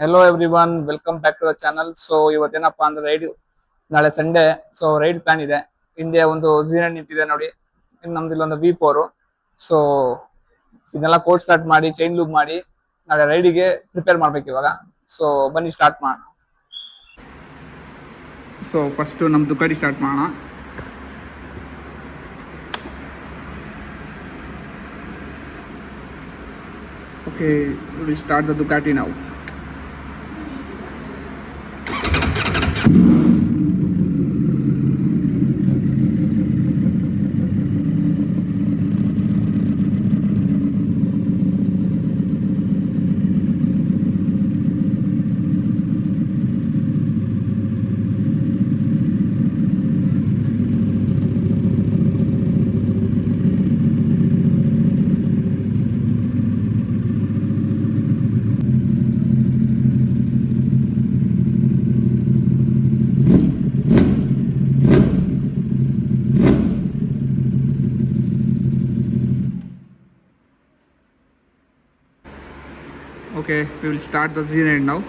Hello everyone, welcome back to the channel. So ಇವತ್ತೇನಪ್ಪಾ ಅಂದ್ರೆ ride, ನಾಳೆ Sunday. So ride plan ಇದೆ. ಹಿಂದೆ ಒಂದು ಜೀನ ನಿಂತಿದೆ ನೋಡಿ, ಇನ್ನು ನಮ್ದು ಇಲ್ಲೊಂದು V4. ಸೊ ಇದನ್ನೆಲ್ಲ ಕೋಡ್ ಸ್ಟಾರ್ಟ್ ಮಾಡಿ ಚೈನ್ ಲೂಪ್ ಮಾಡಿ ನಾಳೆ ರೈಡಿಗೆ ಪ್ರಿಪೇರ್ ಮಾಡ್ಬೇಕು ಇವಾಗ. ಸೊ ಬನ್ನಿ ಸ್ಟಾರ್ಟ್ ಮಾಡೋಣ. ಸೊ ಫಸ್ಟು ನಮ್ಮ ದುಕಾಡಿ ಸ್ಟಾರ್ಟ್ ಮಾಡೋಣ. ಓಕೆ, ವಿಲ್ ಸ್ಟಾರ್ಟ್ ದ ದುಕಾಟಿ ನಾವು. Okay, we will start the Z9 now.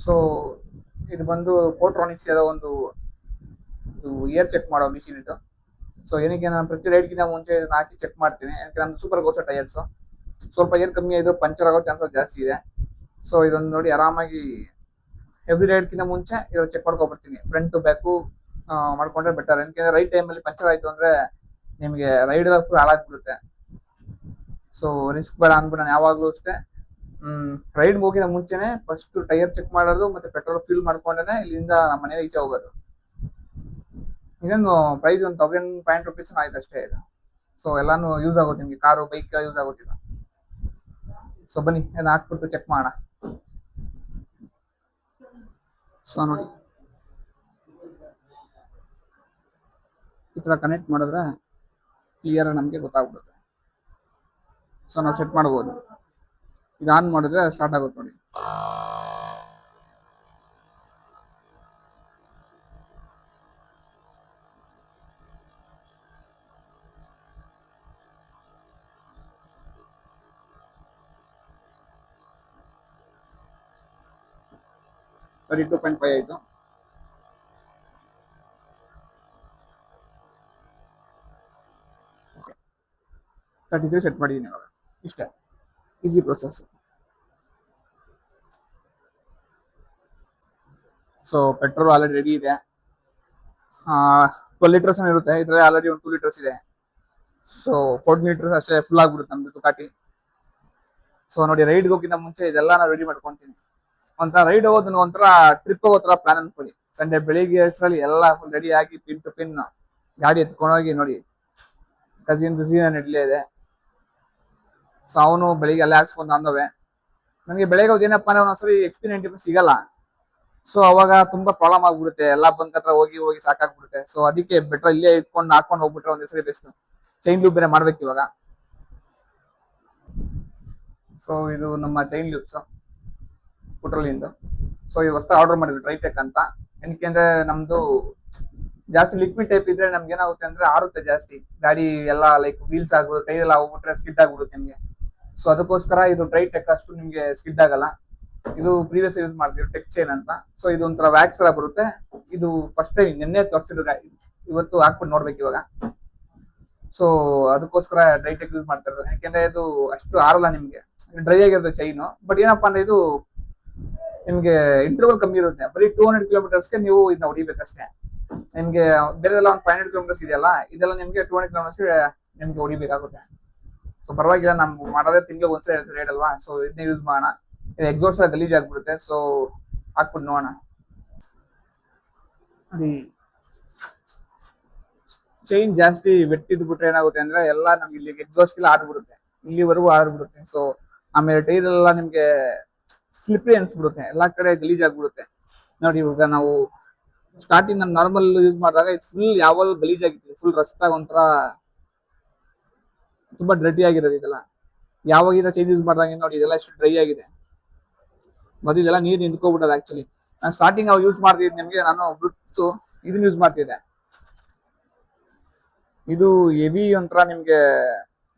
So ಇದು ಬಂದು ಪೋರ್ಟ್ರಾನಿಕ್ಸ್ ಒಂದು ಇಯರ್ ಚೆಕ್ ಮಾಡೋ ಮಿಷಿನ್ ಇದು. ಸೊ ಏನಕ್ಕೆ ನಾನು ಪ್ರತಿ ರೈಡ್ಗಿಂತ ಮುಂಚೆ ಇದನ್ನ ಹಾಕಿ ಚೆಕ್ ಮಾಡ್ತೀನಿ, ಯಾಕಂದ್ರೆ ನಮ್ದು ಸೂಪರ್ ಗೋಸ ಟೈರ್ಸ್ ಸ್ವಲ್ಪ ಏರ್ ಕಮ್ಮಿ ಆದ್ರೂ ಪಂಚರ್ ಆಗೋ ಚಾನ್ಸಸ್ ಜಾಸ್ತಿ ಇದೆ. ಸೊ ಇದೊಂದು ನೋಡಿ, ಆರಾಮಾಗಿ ಎವ್ರಿ ರೈಡ್ಗಿಂತ ಮುಂಚೆ ಇದು ಚೆಕ್ ಮಾಡ್ಕೊಬರ್ತೀನಿ, ಫ್ರಂಟ್ ಟು ಬ್ಯಾಕು ಮಾಡ್ಕೊಂಡ್ರೆ ಬೆಟರ್. ಯಾಕೆಂದ್ರೆ ರೈಟ್ ಟೈಮಲ್ಲಿ ಪಂಚರ್ ಆಯ್ತು ಅಂದ್ರೆ ನಿಮಗೆ ರೈಡ್ ಫುಲ್ ಹಾಳಾಗ್ಬಿಡುತ್ತೆ. ಸೊ ರಿಸ್ಕ್ ಬೇಡ ಅಂದ್ಬಿಟ್ಟು ನಾನು ಯಾವಾಗಲೂ ಅಷ್ಟೇ ರೈಡ್ ಹೋಗಿದ ಮುಂಚೆನೆ ಫಸ್ಟ್ ಟೈರ್ ಚೆಕ್ ಮಾಡೋದು, ಮತ್ತೆ ಪೆಟ್ರೋಲ್ ಫಿಲ್ ಮಾಡ್ಕೊಂಡೇ ಇಲ್ಲಿಂದ ನಮ್ಮ ಮನೇಲಿ ಈಚೆ ಹೋಗೋದು. ಇದೇನು ಪ್ರೈಸ್ ಒಂದು ₹1,500 ಆಯ್ತು ಅಷ್ಟೇ ಇದು. ಸೊ ಎಲ್ಲಾನು ಯೂಸ್ ಆಗುತ್ತೆ ನಿಮಗೆ, ಕಾರು ಬೈಕ್ ಯೂಸ್ ಆಗುತ್ತಿಲ್ಲ. ಸೊ ಬನ್ನಿ ಅದನ್ನ ಹಾಕ್ಬಿಟ್ಟು ಚೆಕ್ ಮಾಡೋಣ. ಸೊ ನೋಡಿ, ಈ ತರ ಕನೆಕ್ಟ್ ಮಾಡಿದ್ರೆ ಕ್ಲಿಯರ್ ನಮಗೆ ಗೊತ್ತಾಗ್ಬಿಡುತ್ತೆ. ಸೊ ನಾವು ಸೆಟ್ ಮಾಡ್ಬೋದು. ಇದು ಆನ್ ಮಾಡಿದ್ರೆ ಸ್ಟಾರ್ಟ್ ಆಗುತ್ತೆ ನೋಡಿ. ಸರಿ, 2.5 ಆಯ್ತು. ಓಕೆ, 33 ಸೆಟ್ ಮಾಡಿದ್ದೀನಿ ಇವಾಗ. ಇಷ್ಟೇ, easy process. So petrol already ready ಇದೆ. 12 ಲೀಟರ್ಸ್ ಇರುತ್ತೆ, ಇದ್ರಲ್ಲಿ ಆಲ್ರೆಡಿ ಒಂದು 2 ಲೀಟರ್ಸ್ ಇದೆ. ಸೊ 14 ಲೀಟರ್ಸ್ ಅಷ್ಟೇ ಫುಲ್ ಆಗ್ಬಿಡುತ್ತೆ ನಮ್ದು ದುಕಾಟಿ. ಸೊ ನೋಡಿ, ರೈಡ್ಗೆ ಹೋಗಿಂತ ಮುಂಚೆ ಇದೆಲ್ಲ ನಾನು ರೆಡಿ ಮಾಡ್ಕೊಂತೀನಿ. ಒಂಥರ ರೈಡ್ ಹೋಗೋದನ್ನ ಒಂಥರ ಟ್ರಿಪ್ ಹೋಗೋ ತರ ಪ್ಲಾನ್ ಅನ್ಕೊಳ್ಳಿ. ಸಂಡೇ ಬೆಳಿಗ್ಗೆ ಅಷ್ಟರಲ್ಲಿ ಎಲ್ಲ ಫುಲ್ ರೆಡಿ ಆಗಿ ಪಿನ್ ಟು ಪಿನ್ ಗಾಡಿ ಎತ್ಕೊಂಡೋಗಿ ನೋಡಿ, ಕಸಿನ್ ನಡ್ಲೇ ಇದೆ. ಸೊ ಅವನು ಬೆಳಿಗ್ಗೆ ಅಲ್ಲೇ ಹಾಕ್ಸ್ಕೊಂಡು ಅಂದವೆ. ನನಗೆ ಬೆಳಗ್ಗೆ ಹೋದೇನಪ್ಪ ಅಂದ್ರೆ ಒಂದೊಂದ್ಸರಿ XP90 ಸಿಗಲ್ಲ. ಸೊ ಅವಾಗ ತುಂಬಾ ಪ್ರಾಬ್ಲಮ್ ಆಗ್ಬಿಡುತ್ತೆ, ಎಲ್ಲ ಬಂಕ್ ಹತ್ರ ಹೋಗಿ ಹೋಗಿ ಸಾಕಾಗ್ಬಿಡುತ್ತೆ. ಸೊ ಅದಕ್ಕೆ ಬೆಟರ್ ಇಲ್ಲೇ ಇಟ್ಕೊಂಡು ಹಾಕೊಂಡು ಹೋಗ್ಬಿಟ್ರೆ ಒಂದೇ ಸರಿ ಬೆಸ್ಟ್. ಚೈನ್ ಲೂಪ್ ಬೇರೆ ಮಾಡ್ಬೇಕು ಇವಾಗ. ಸೊ ಇದು ನಮ್ಮ ಚೈನ್ ಲೂಪ್ಸ್ ಪುಟ್ರಲಿಂದು. ಸೊ ಈ ಹೊಸ ಆರ್ಡರ್ ಮಾಡಿದ್ವಿ ಟ್ರೈಟೆಕ್ ಅಂತ. ಏನಕ್ಕೆ ಅಂದ್ರೆ ನಮ್ದು ಜಾಸ್ತಿ ಲಿಕ್ವಿಡ್ ಟೈಪ್ ಇದ್ರೆ ನಮ್ಗೆ ಏನಾಗುತ್ತೆ ಅಂದ್ರೆ ಆರುತ್ತೆ ಜಾಸ್ತಿ ಗಾಡಿ ಎಲ್ಲ, ಲೈಕ್ ವೀಲ್ಸ್ ಆಗ್ಬೋದು, ಟೈರ್ ಎಲ್ಲ ಹೋಗ್ಬಿಟ್ರೆ ಸ್ಕಿಡ್ ಆಗ್ಬಿಡುತ್ತೆ ನಿಮ್ಗೆ. ಸೊ ಅದಕ್ಕೋಸ್ಕರ ಇದು ಟ್ರೈಟೆಕ್ ಅಷ್ಟು ನಿಮ್ಗೆ ಸ್ಕಿಡ್ ಆಗಲ್ಲ. ಇದು ಪ್ರೀವಿಯಸ್ ಯೂಸ್ ಮಾಡ್ತೀವಿ, ಟೆಕ್ ಚೈನ್ ಅಂತ. ಸೊ ಇದು ಒಂಥರ ವ್ಯಾಕ್ಸ್ ತರ ಬರುತ್ತೆ. ಇದು ಫಸ್ಟ್ ಟೈಮ್ ನಿನ್ನೆ ತೋರಿಸಿದ್ರು, ಇವತ್ತು ಹಾಕ್ಬಿಟ್ಟು ನೋಡ್ಬೇಕು ಇವಾಗ. ಸೊ ಅದಕ್ಕೋಸ್ಕರ ಟ್ರೈಟೆಕ್ ಯೂಸ್ ಮಾಡ್ತಾ ಇರೋದು. ಯಾಕೆಂದ್ರೆ ಇದು ಅಷ್ಟು ಆರಲ್ಲ ನಿಮ್ಗೆ, ಡ್ರೈ ಆಗಿರುತ್ತೆ ಚೈನು. ಬಟ್ ಏನಪ್ಪಾ ಅಂದ್ರೆ ಇದು ನಿಮ್ಗೆ ಇಂಟರ್ವಲ್ ಕಮ್ಮಿ ಇರುತ್ತೆ. ಬರೀ 200 ಕಿಲೋಮೀಟರ್ಸ್ಗೆ ನೀವು ಇದನ್ನ ಹೊಡಿಬೇಕಷ್ಟೇ. ನಿಮ್ಗೆ ಬೇರೆಲ್ಲ ಒಂದು 500 ಕಿಲೋಮೀಟರ್ಸ್ ಇದೆಯಲ್ಲ, ಇದೆಲ್ಲ ನಿಮ್ಗೆ 200 ಕಿಲೋಮೀಟರ್ಸ್ ನಿಮ್ಗೆ ಹೊಡಿಬೇಕಾಗುತ್ತೆ. ಸೊ ಪರವಾಗಿಲ್ಲ, ನಮ್ಗೆ ಮಾಡೋದೇ ತಿಂಗಳು ಒಂದ್ಸಲ ರೈಡ್ ಅಲ್ವಾ, ಸೊ ಇದನ್ನೇ ಯೂಸ್ ಮಾಡೋಣ. ಇದು ಎಕ್ಸಾಸ್ಟ್ ಎಲ್ಲ ಗಲೀಜ್ ಆಗ್ಬಿಡುತ್ತೆ, ಸೊ ಹಾಕ್ಬಿಟ್ಟು ನೋಡೋಣ. ಅದೇ ಚೈನ್ ಜಾಸ್ತಿ ವೆಟ್ಟಿದ್ ಬಿಟ್ರೆ ಏನಾಗುತ್ತೆ ಅಂದ್ರೆ ಎಲ್ಲ ನಮ್ಗೆ ಇಲ್ಲಿ ಎಕ್ಸಾಸ್ಟ್ ಎಲ್ಲ ಆಡ್ಬಿಡುತ್ತೆ, ಇಲ್ಲಿವರೆಗೂ ಆಡ್ಬಿಡುತ್ತೆ. ಸೊ ಆಮೇಲೆ ಟೈರ್ ಎಲ್ಲ ನಿಮ್ಗೆ ಸ್ಲಿಪ್ರಿ ಅನ್ಸ್ಬಿಡುತ್ತೆ, ಎಲ್ಲಾ ಕಡೆ ಗಲೀಜ್ ಆಗ್ಬಿಡುತ್ತೆ. ನೋಡಿ ಇವಾಗ ನಾವು ಸ್ಟಾರ್ಟಿಂಗ್ ನಾನು ನಾರ್ಮಲ್ ಯೂಸ್ ಮಾಡಿದಾಗ ಇದು ಫುಲ್ ಯಾವಾಗಲೂ ಗಲೀಜ್ ಆಗಿತ್ತು, ಫುಲ್ ರಸ್ತಾಗ ಒಂಥರ ತುಂಬಾ ಡ್ರಟಿ ಆಗಿರೋದು ಇದೆಲ್ಲ. ಯಾವಾಗ ಚೈನ್ ಯೂಸ್ ಮಾಡಿದಾಗ ನೋಡಿ ಇದೆಲ್ಲ ಎಷ್ಟು ಡ್ರೈ ಆಗಿದೆ, ಮೊದಲೆಲ್ಲ ನೀರು ನಿಂತ್ಕೊಬಿಟ್ಟದ. ಆಕ್ಚುಲಿ ನಾನು ಸ್ಟಾರ್ಟಿಂಗ್ ಅವಾಗ ಯೂಸ್ ಮಾಡ್ತಿದ್ದೆ, ನಿಮ್ಗೆ ನಾನು ವೃತ್ತು ಇದನ್ನ ಯೂಸ್ ಮಾಡ್ತಿದ್ದೆ. ಇದು ಹೆವಿ ಒಂಥರ ನಿಮ್ಗೆ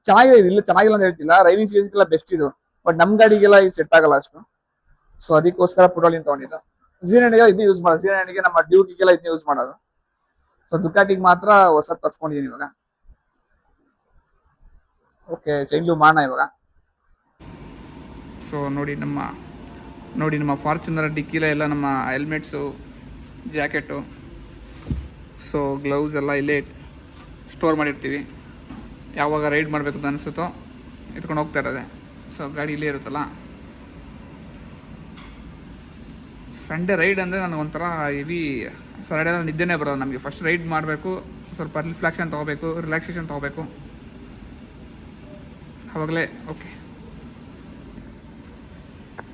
ಚೆನ್ನಾಗಿದೆ, ಇಲ್ಲ ಚೆನ್ನಾಗಿಲ್ಲ ಅಂತ ಹೇಳ್ತಿಲ್ಲ, ರೈವಿಂಗ್ ಸೀರೀಸ್ಗೆಲ್ಲ ಬೆಸ್ಟ್ ಇದು. ಬಟ್ ನಮ್ ಗಾಡಿಗೆಲ್ಲ ಇದು ಸೆಟ್ ಆಗಲ್ಲ ಅಷ್ಟು, ಸೊ ಅದಕ್ಕೋಸ್ಕರ ಪುಟೋಲಿನ್ ತಗೊಂಡಿದ್ದು. ಝೀರೋನಿಗೆ ಇದನ್ನ ಯೂಸ್ ಮಾಡೋದು, ಝೀರೋನಿಗೆ ನಮ್ಮ ಡ್ಯೂಟಿಗೆಲ್ಲ ಇದನ್ನ ಯೂಸ್ ಮಾಡೋದು. ಸೊ ದುಕಾಟಿಗೆ ಮಾತ್ರ ಹೊಸ ತರ್ಸ್ಕೊಂಡಿದ್ದೀನಿ ಇವಾಗ. ಓಕೆ, ಚೈನ್ ಲೂಬ್ ಮಾಡೋಣ ಇವಾಗ. ಸೊ ನೋಡಿ ನಮ್ಮ ಫಾರ್ಚುನರ್ ಡಿಕ್ಕಿಲ ಎಲ್ಲ ನಮ್ಮ ಹೆಲ್ಮೆಟ್ಸು, ಜಾಕೆಟು, ಸೊ ಗ್ಲೌಸ್ ಎಲ್ಲ ಇಲ್ಲೇ ಸ್ಟೋರ್ ಮಾಡಿರ್ತೀವಿ. ಯಾವಾಗ ರೈಡ್ ಮಾಡಬೇಕು ಅಂತ ಅನಿಸುತ್ತೋ ಎತ್ಕೊಂಡು ಹೋಗ್ತಾ ಇರೋದೆ. ಸೊ ಗಾಡಿ ಇಲ್ಲೇ ಇರುತ್ತಲ್ಲ. ಸಂಡೇ ರೈಡ್ ಅಂದರೆ ನನಗೆ ಒಂಥರ ಹೆವಿ, ಸಂಡೇ ನಿದ್ದೆನೇ ಬರೋದು ನಮಗೆ. ಫಸ್ಟ್ ರೈಡ್ ಮಾಡಬೇಕು, ಸ್ವಲ್ಪ ರಿಫ್ಲೆಕ್ಷನ್ ತೊಗೋಬೇಕು, ರಿಲ್ಯಾಕ್ಸೇಷನ್ ತೊಗೋಬೇಕು, ಆವಾಗಲೇ ಓಕೆ.